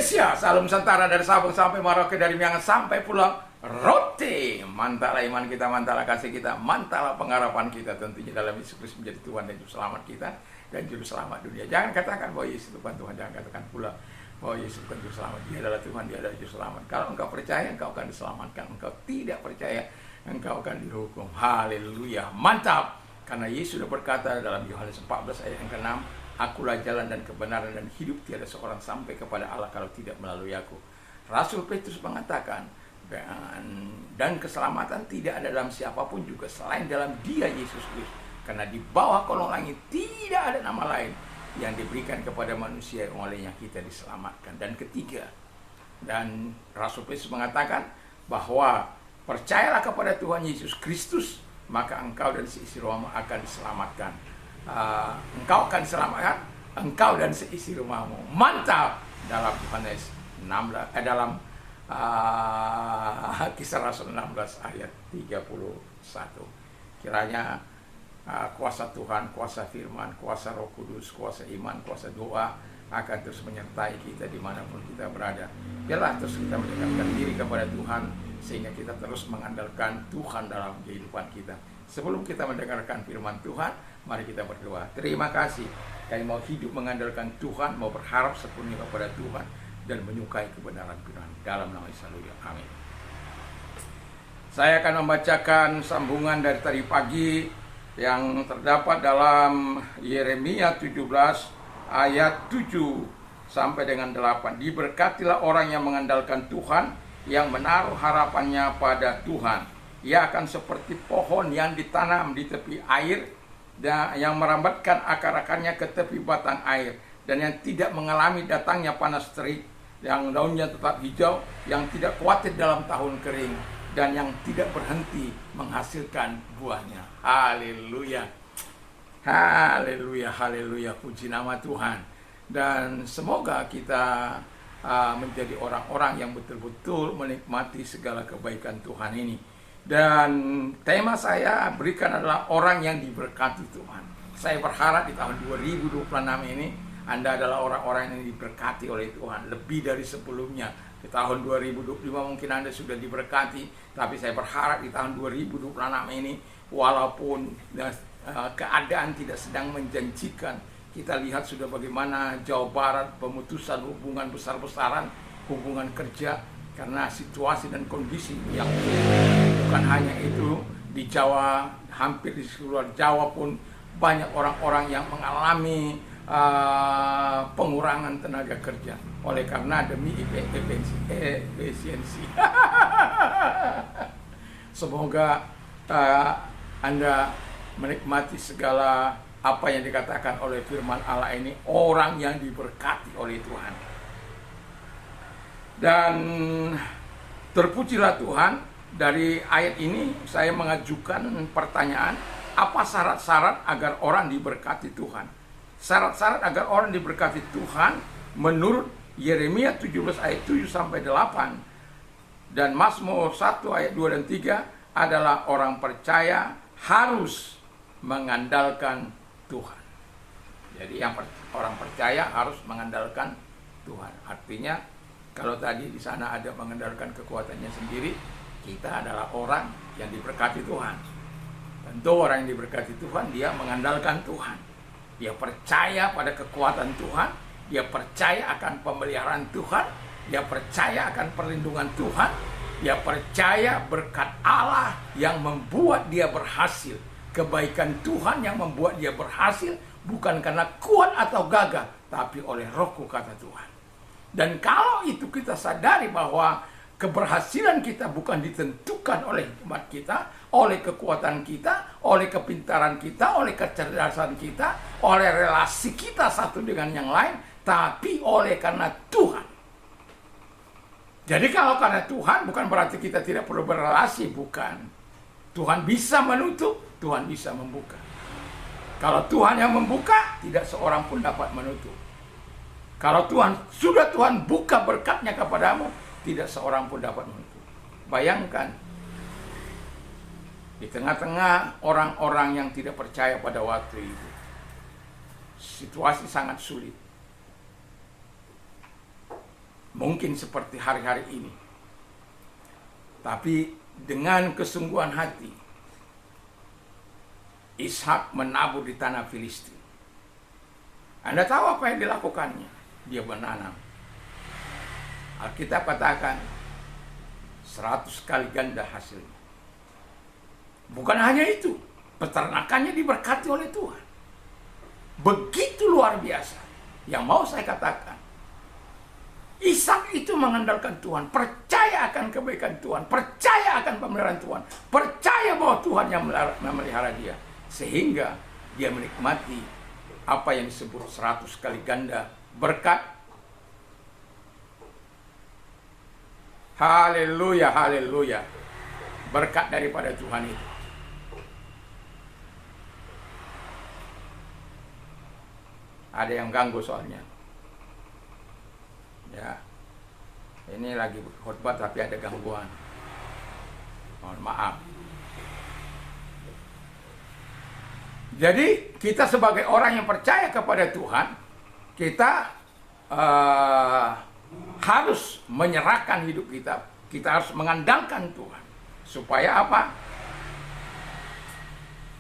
Indonesia, salam Nusantara dari Sabang sampai Merauke, dari Miangas sampai Pulau Rote. Mantaplah iman kita, mantaplah kasih kita, mantaplah pengharapan kita tentunya dalam Yesus Kristus menjadi Tuhan dan Juru Selamat kita dan Juru Selamat dunia. Jangan katakan bahwa Yesus itu bukan Tuhan, jangan katakan pula bahwa Yesus bukan Juru Selamat. Dia adalah Tuhan, dia adalah Juru Selamat. Kalau engkau percaya, engkau akan diselamatkan. Engkau tidak percaya, engkau akan dihukum. Haleluya, mantap. Karena Yesus sudah berkata dalam Yohanes 14 ayat yang ke-6, Akulah jalan dan kebenaran dan hidup, tiada seorang sampai kepada Allah kalau tidak melalui aku. Rasul Petrus mengatakan, dan keselamatan tidak ada dalam siapapun juga selain dalam Dia Yesus Kristus. Karena di bawah kolong langit tidak ada nama lain yang diberikan kepada manusia yang olehnya kita diselamatkan. Dan ketiga, dan Rasul Petrus mengatakan bahwa percayalah kepada Tuhan Yesus Kristus, maka engkau dan seisi rumahmu akan diselamatkan. Engkau akan diselamatkan, engkau dan seisi rumahmu. Mantap. Dalam Yohanes 16, dalam Kisah Rasul 16 ayat 31. Kiranya kuasa Tuhan, kuasa firman, kuasa Roh Kudus, kuasa iman, kuasa doa akan terus menyertai kita dimanapun kita berada. Biarlah terus kita mendekatkan diri kepada Tuhan, sehingga kita terus mengandalkan Tuhan dalam kehidupan kita. Sebelum kita mendengarkan firman Tuhan, mari kita berdoa. Terima kasih, kami mau hidup mengandalkan Tuhan, mau berharap sepenuhnya kepada Tuhan, dan menyukai kebenaran firman. Dalam nama Yesus, amin. Saya akan membacakan sambungan dari tadi pagi yang terdapat dalam Yeremia 17 ayat 7 sampai dengan 8. Diberkatilah orang yang mengandalkan Tuhan, yang menaruh harapannya pada Tuhan. Ia akan seperti pohon yang ditanam di tepi air, dan yang merambatkan akar-akarnya ke tepi batang air, dan yang tidak mengalami datangnya panas terik, yang daunnya tetap hijau, yang tidak khawatir dalam tahun kering, dan yang tidak berhenti menghasilkan buahnya. Haleluya, haleluya, haleluya, puji nama Tuhan. Dan semoga kita menjadi orang-orang yang betul-betul menikmati segala kebaikan Tuhan ini. Dan tema saya berikan adalah orang yang diberkati Tuhan. Saya berharap di tahun 2026 ini Anda adalah orang-orang yang diberkati oleh Tuhan lebih dari sebelumnya. Di tahun 2025 mungkin Anda sudah diberkati, tapi saya berharap di tahun 2026 ini, walaupun keadaan tidak sedang menjanjikan, kita lihat sudah bagaimana Jawa Barat pemutusan hubungan besar-besaran, hubungan kerja, karena situasi dan kondisi yang bukan hanya itu, di Jawa, hampir di seluruh Jawa pun banyak orang-orang yang mengalami pengurangan tenaga kerja oleh karena demi efisiensi. Semoga Anda menikmati segala apa yang dikatakan oleh firman Allah ini, orang yang diberkati oleh Tuhan. Dan terpujilah Tuhan. Dari ayat ini saya mengajukan pertanyaan, apa syarat-syarat agar orang diberkati Tuhan? Syarat-syarat agar orang diberkati Tuhan menurut Yeremia 17 ayat 7 sampai 8 dan Mazmur 1 ayat 2 dan 3 adalah orang percaya harus mengandalkan Tuhan. Jadi orang percaya harus mengandalkan Tuhan. Artinya kalau tadi di sana ada mengandalkan kekuatannya sendiri, kita adalah orang yang diberkati Tuhan. Tentu orang yang diberkati Tuhan, dia mengandalkan Tuhan. Dia percaya pada kekuatan Tuhan, dia percaya akan pemeliharaan Tuhan, dia percaya akan perlindungan Tuhan, dia percaya berkat Allah yang membuat dia berhasil. Kebaikan Tuhan yang membuat dia berhasil, bukan karena kuat atau gagah, tapi oleh Rohku, kata Tuhan. Dan kalau itu kita sadari bahwa keberhasilan kita bukan ditentukan oleh hikmat kita, oleh kekuatan kita, oleh kepintaran kita, oleh kecerdasan kita, oleh relasi kita satu dengan yang lain, tapi oleh karena Tuhan. Jadi kalau karena Tuhan bukan berarti kita tidak perlu berrelasi, bukan. Tuhan bisa menutup, Tuhan bisa membuka. Kalau Tuhan yang membuka, tidak seorang pun dapat menutup. Kalau Tuhan buka berkatnya kepadamu, tidak seorang pun dapat menutup. Bayangkan, di tengah-tengah orang-orang yang tidak percaya pada waktu itu, situasi sangat sulit. mungkin seperti hari-hari ini. Tapi dengan kesungguhan hati, Ishak menabur di tanah Filistin. Anda tahu apa yang dilakukannya? Dia menanam. Alkitab katakan 100 kali ganda hasilnya. Bukan hanya itu, peternakannya diberkati oleh Tuhan. Begitu luar biasa. Yang mau saya katakan, Ishak itu mengandalkan Tuhan, percaya akan kebaikan Tuhan, percaya akan pemeliharaan Tuhan, percaya bahwa Tuhan yang memelihara dia, sehingga dia menikmati apa yang disebut 100 kali ganda berkat. Haleluya, haleluya. Berkat daripada Tuhan itu. Ada yang ganggu soalnya. Ya, ini lagi khotbah tapi ada gangguan. Mohon maaf. Jadi kita sebagai orang yang percaya kepada Tuhan, kita harus menyerahkan hidup kita. Kita harus mengandalkan Tuhan. Supaya apa?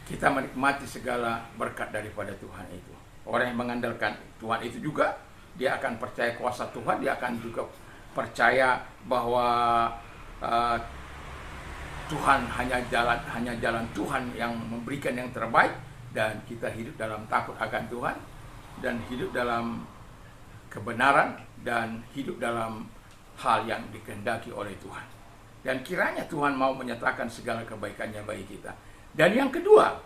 Kita menikmati segala berkat daripada Tuhan itu. Orang yang mengandalkan Tuhan itu juga, dia akan percaya kuasa Tuhan, dia akan juga percaya bahwa Tuhan hanya jalan Tuhan yang memberikan yang terbaik, dan kita hidup dalam takut akan Tuhan, dan hidup dalam kebenaran, dan hidup dalam hal yang dikehendaki oleh Tuhan. Dan kiranya Tuhan mau menyatakan segala kebaikannya bagi kita. Dan yang kedua,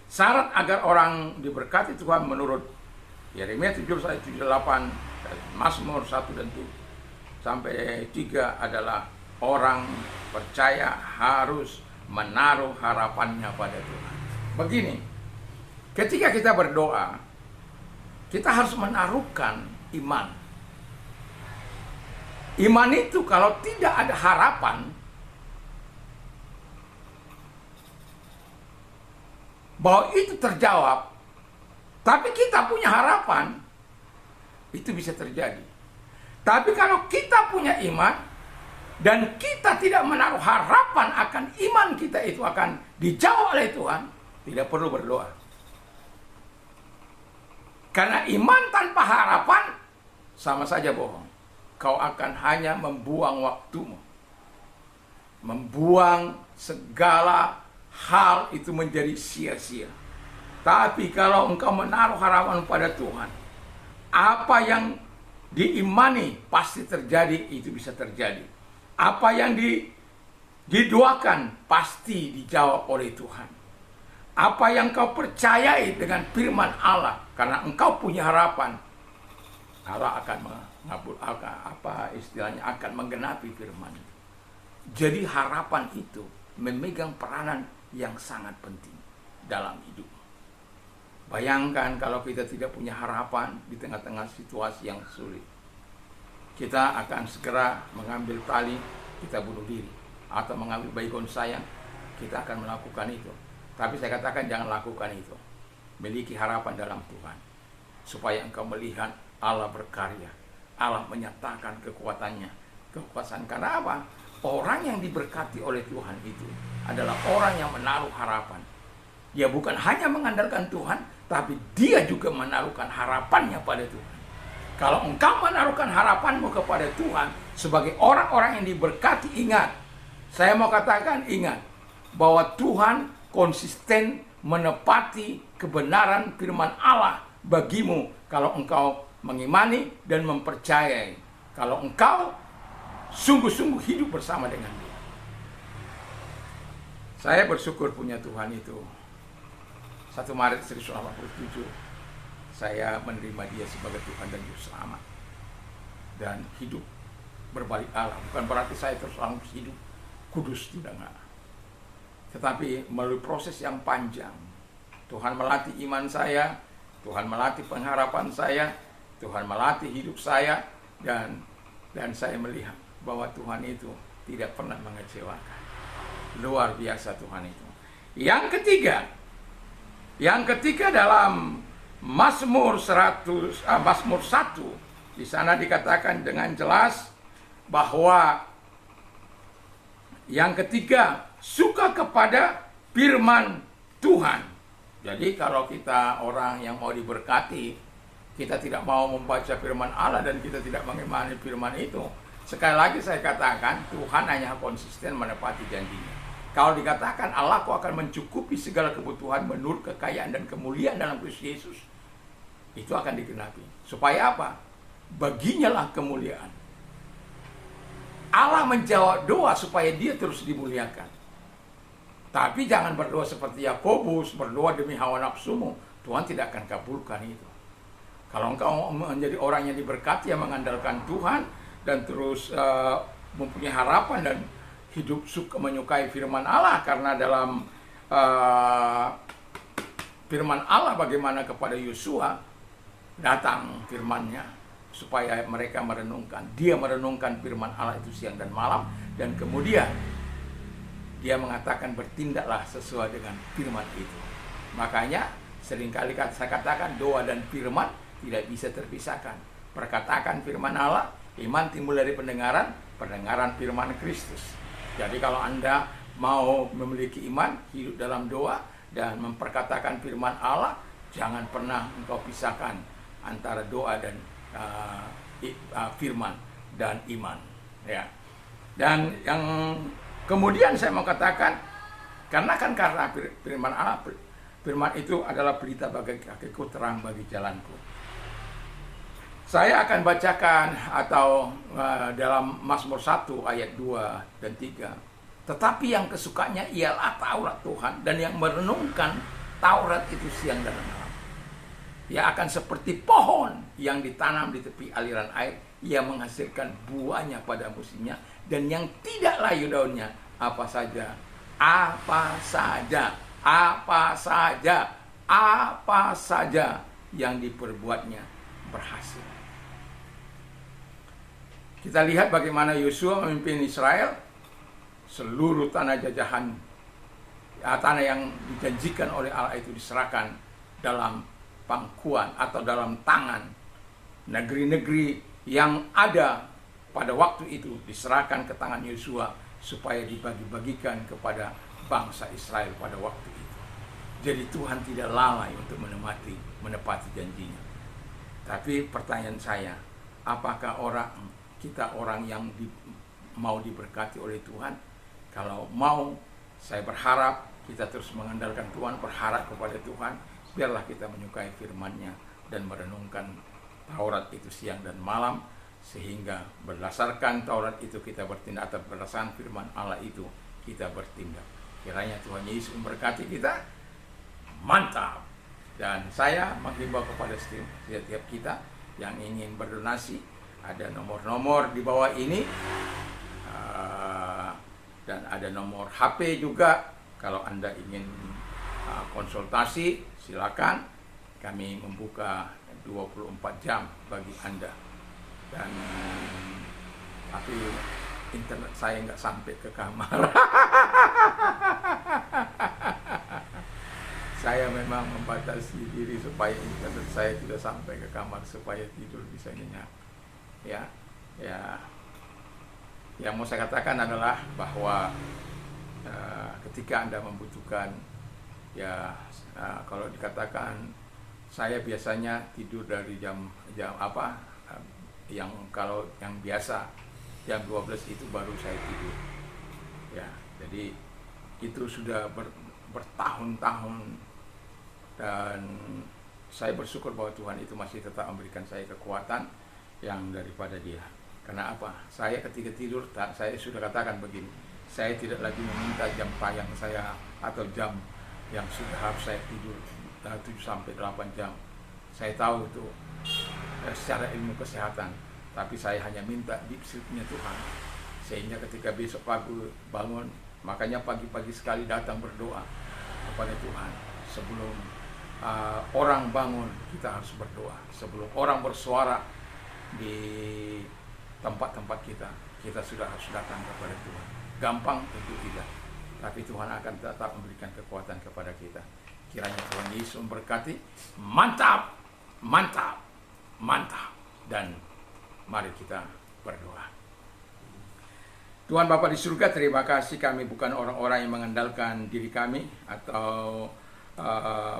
syarat agar orang diberkati Tuhan menurut Yeremia 7:78 dan Mazmur 1 dan 2 sampai 3 adalah orang percaya harus menaruh harapannya pada Tuhan. Begini, ketika kita berdoa, kita harus menaruhkan iman. Iman itu kalau tidak ada harapan bahwa itu terjawab, tapi kita punya harapan, itu bisa terjadi. Tapi kalau kita punya iman dan kita tidak menaruh harapan akan iman kita itu akan dijawab oleh Tuhan, tidak perlu berdoa. Karena iman tanpa harapan sama saja bohong. Kau akan hanya membuang waktumu, membuang segala hal itu menjadi sia-sia. Tapi kalau engkau menaruh harapan pada Tuhan, apa yang diimani pasti terjadi, itu bisa terjadi. Apa yang didoakan pasti dijawab oleh Tuhan. Apa yang kau percayai dengan firman Allah, karena engkau punya harapan, Allah akan mengabul, akan menggenapi firman. Jadi harapan itu memegang peranan yang sangat penting dalam hidup. Bayangkan kalau kita tidak punya harapan di tengah-tengah situasi yang sulit. Kita akan segera mengambil tali, kita bunuh diri. Atau mengambil baygon sayang, kita akan melakukan itu. Tapi saya katakan jangan lakukan itu. Miliki harapan dalam Tuhan. Supaya engkau melihat Allah berkarya. Allah menyatakan kekuatannya, kekuasaan. Karena apa? Orang yang diberkati oleh Tuhan itu adalah orang yang menaruh harapan. Dia bukan hanya mengandalkan Tuhan, tapi dia juga menaruhkan harapannya pada Tuhan. Kalau engkau menaruhkan harapanmu kepada Tuhan sebagai orang-orang yang diberkati, ingat, saya mau katakan, ingat bahwa Tuhan konsisten menepati kebenaran firman Allah bagimu kalau engkau mengimani dan mempercayai. Kalau engkau sungguh-sungguh hidup bersama dengan Dia. Saya bersyukur punya Tuhan itu. 1 Maret 1987 saya menerima Dia sebagai Tuhan dan Juru Selamat. Dan hidup berbalik Allah. Bukan berarti saya terus langsung hidup kudus, tidak. Tetapi melalui proses yang panjang, Tuhan melatih iman saya, Tuhan melatih pengharapan saya, Tuhan melatih hidup saya, dan saya melihat bahwa Tuhan itu tidak pernah mengecewakan. Luar biasa Tuhan itu. Yang ketiga dalam Mazmur 1 Di sana dikatakan dengan jelas bahwa yang ketiga, suka kepada firman Tuhan. Jadi kalau kita orang yang mau diberkati, kita tidak mau membaca firman Allah dan kita tidak mengimani firman itu, sekali lagi saya katakan, Tuhan hanya konsisten menepati janjinya. Kalau dikatakan Allahku akan mencukupi segala kebutuhan menurut kekayaan dan kemuliaan dalam Kristus Yesus, itu akan digenapi. Supaya apa? Baginya lah kemuliaan. Allah menjawab doa supaya dia terus dimuliakan. Tapi jangan berdoa seperti Yakobus, berdoa demi hawa nafsumu. Tuhan tidak akan kabulkan itu. Kalau engkau menjadi orang yang diberkati, yang mengandalkan Tuhan, dan terus mempunyai harapan dan hidup suka menyukai firman Allah, karena dalam firman Allah bagaimana kepada Yosua, datang firman-Nya supaya mereka merenungkan. Dia merenungkan firman Allah itu siang dan malam, dan kemudian dia mengatakan bertindaklah sesuai dengan firman itu. Makanya seringkali saya katakan doa dan firman tidak bisa terpisahkan. Perkataan firman Allah, iman timbul dari pendengaran, pendengaran firman Kristus. Jadi kalau Anda mau memiliki iman, hidup dalam doa dan memperkatakan firman Allah, jangan pernah engkau pisahkan antara doa dan firman dan iman, ya. Dan yang kemudian saya mau katakan, karena firman Allah, firman itu adalah berita bagi kakiku, terang bagi jalanku. Saya akan bacakan atau dalam Mazmur 1 ayat 2 dan 3. Tetapi yang kesukanya ialah Taurat Tuhan, dan yang merenungkan Taurat itu siang dan malam. Ia akan seperti pohon yang ditanam di tepi aliran air, ia menghasilkan buahnya pada musimnya, dan yang tidak layu daunnya, apa saja yang diperbuatnya berhasil. Kita lihat bagaimana Yosua memimpin Israel, seluruh tanah jajahan, tanah yang dijanjikan oleh Allah itu diserahkan dalam pangkuan atau dalam tangan. Negeri-negeri yang ada pada waktu itu diserahkan ke tangan Yosua supaya dibagi-bagikan kepada bangsa Israel pada waktu itu. Jadi Tuhan tidak lalai untuk menepati janjinya. Tapi pertanyaan saya, apakah kita orang yang mau diberkati oleh Tuhan? Kalau mau, saya berharap kita terus mengandalkan Tuhan, berharap kepada Tuhan. Biarlah kita menyukai firman-Nya dan merenungkan Taurat itu siang dan malam, sehingga berdasarkan Taurat itu kita bertindak, atau berdasarkan firman Allah itu kita bertindak. Kiranya Tuhan Yesus memberkati kita. Mantap. Dan saya menghimbau kepada setiap kita yang ingin berdonasi, ada nomor-nomor di bawah ini, dan ada nomor HP juga. Kalau Anda ingin konsultasi, silakan. Kami membuka 24 jam bagi Anda. Dan tapi internet saya nggak sampai ke kamar. Saya memang membatasi diri supaya internet saya tidak sampai ke kamar, supaya tidur bisa nyenyak. Yang mau saya katakan adalah bahwa ketika Anda membutuhkan, kalau dikatakan, saya biasanya tidur dari jam apa, kalau yang biasa jam 12 itu baru saya tidur. Ya, jadi itu sudah bertahun-tahun, dan saya bersyukur bahwa Tuhan itu masih tetap memberikan saya kekuatan yang daripada Dia. Karena apa? Saya ketika tidur, saya sudah katakan begini, saya tidak lagi meminta jam tayang saya atau jam yang sudah harus saya tidur 7-8 jam. Saya tahu itu secara ilmu kesehatan, tapi saya hanya minta dipsilnya Tuhan, sehingga ketika besok pagi bangun, makanya pagi-pagi sekali datang berdoa kepada Tuhan. Sebelum orang bangun, kita harus berdoa. Sebelum orang bersuara di tempat-tempat kita sudah harus datang kepada Tuhan. Gampang tentu tidak, tapi Tuhan akan tetap memberikan kekuatan kepada kita. Kiranya Tuhan Yesus memberkati. Mantap, mantap, mantap. Dan Mari kita berdoa. Tuhan Bapa di surga, terima kasih, kami bukan orang-orang yang mengandalkan diri kami atau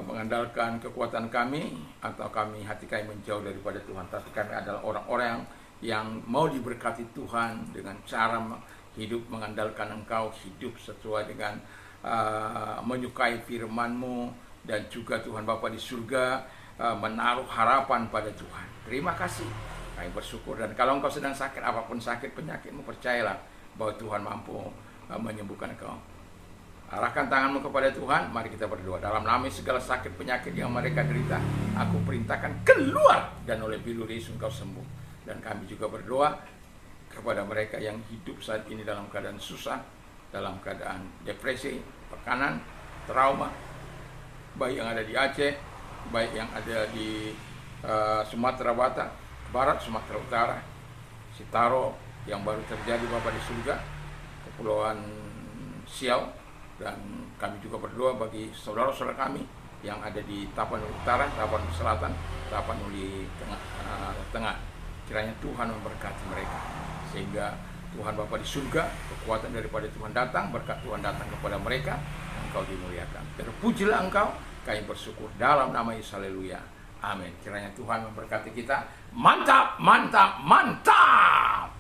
mengandalkan kekuatan kami, atau hati kami menjauh daripada Tuhan, tapi kami adalah orang-orang yang mau diberkati Tuhan dengan cara hidup mengandalkan Engkau, hidup sesuai dengan menyukai firman-Mu, dan juga Tuhan Bapa di surga menaruh harapan pada Tuhan. Terima kasih, kami bersyukur. Dan kalau engkau sedang sakit, apapun sakit penyakitmu, percayalah bahwa Tuhan mampu menyembuhkan engkau. Arahkan tanganmu kepada Tuhan, mari kita berdoa. Dalam nama segala sakit penyakit yang mereka derita, aku perintahkan keluar, dan oleh bilur Yesus engkau sembuh. Dan kami juga berdoa kepada mereka yang hidup saat ini dalam keadaan susah, dalam keadaan depresi, tekanan, trauma, baik yang ada di Aceh, baik yang ada di Sumatera Barat, Sumatera Utara, Sitaro yang baru terjadi Bapa di surga, Kepulauan Siau, dan kami juga berdoa bagi saudara-saudara kami yang ada di Tapanuli Utara, Tapanuli Selatan, Tapanuli Tengah. Kiranya Tuhan memberkati mereka, sehingga Tuhan Bapa di surga, kekuatan daripada Tuhan datang, berkat Tuhan datang kepada mereka, Engkau dimuliakan. Terpujilah Engkau, kami bersyukur dalam nama Yesus, haleluya, amin. Kiranya Tuhan memberkati kita. Mantap, mantap, mantap.